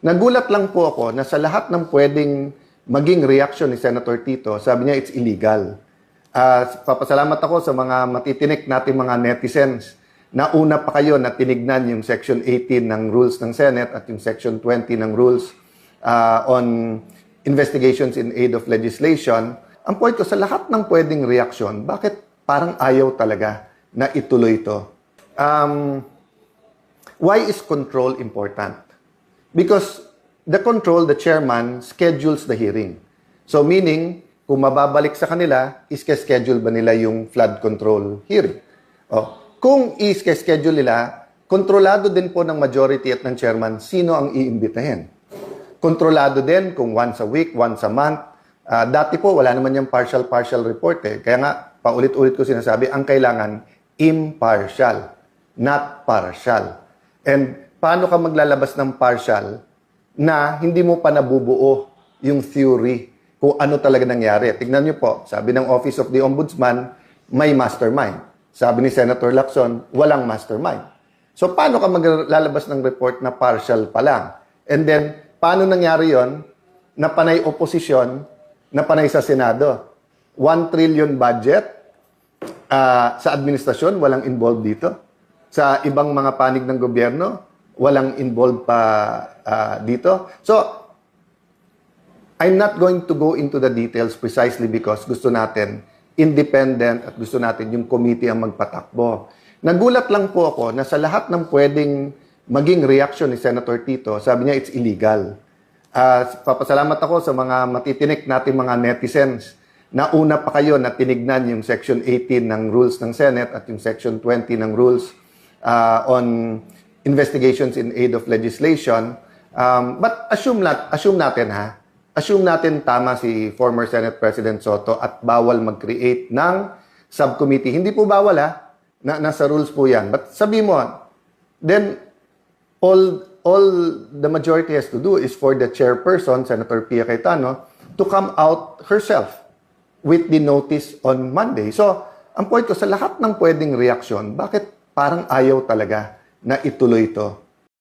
Nagulat lang po ako na sa lahat ng pwedeng maging reaction ni Senator Tito, sabi niya it's illegal. Papasalamat ako sa mga matitinik nating mga netizens na una pa kayo na tinignan yung Section 18 ng Rules ng Senate at yung Section 20 ng Rules on Investigations in Aid of Legislation. Ang point ko, sa lahat ng pwedeng reaction, bakit parang ayaw talaga na ituloy ito? Why is control important? Because the control, the chairman, schedules the hearing. So meaning, kung mababalik sa kanila, iske-schedule ba nila yung flood control hearing? Kung iske-schedule nila, kontrolado din po ng majority at ng chairman sino ang iimbitahin. Kontrolado din kung once a week, once a month. Dati po, wala naman yung partial report eh. Kaya nga, paulit-ulit ko sinasabi, ang kailangan impartial, not partial. And paano ka maglalabas ng partial na hindi mo pa nabubuo yung theory kung ano talaga nangyari? Tignan niyo po, sabi ng Office of the Ombudsman, may mastermind. Sabi ni Senator Lacson, walang mastermind. So paano ka maglalabas ng report na partial pa lang? And then, paano nangyari yon na panay oposisyon, na panay sa Senado? 1 trillion budget sa administrasyon, walang involved dito. Sa ibang mga panig ng gobyerno, walang involved pa dito. So, I'm not going to go into the details precisely because gusto natin independent at gusto natin yung committee ang magpatakbo. Nagulat lang po ako na sa lahat ng pwedeng maging reaction ni Senator Tito, sabi niya it's illegal. Papasalamat ako sa mga matitinik nating mga netizens na una pa kayo na tinignan yung Section 18 ng Rules ng Senate at yung Section 20 ng Rules on Investigations in Aid of Legislation. But assume natin tama si former Senate President Soto at bawal mag-create ng subcommittee. Hindi po bawal nasa rules po yan. But sabi mo, then all the majority has to do is for the chairperson, Senator Pia Cayetano, to come out herself with the notice on Monday. So, ang point ko, sa lahat ng pwedeng reaksyon, bakit parang ayaw talaga na ituloy ito?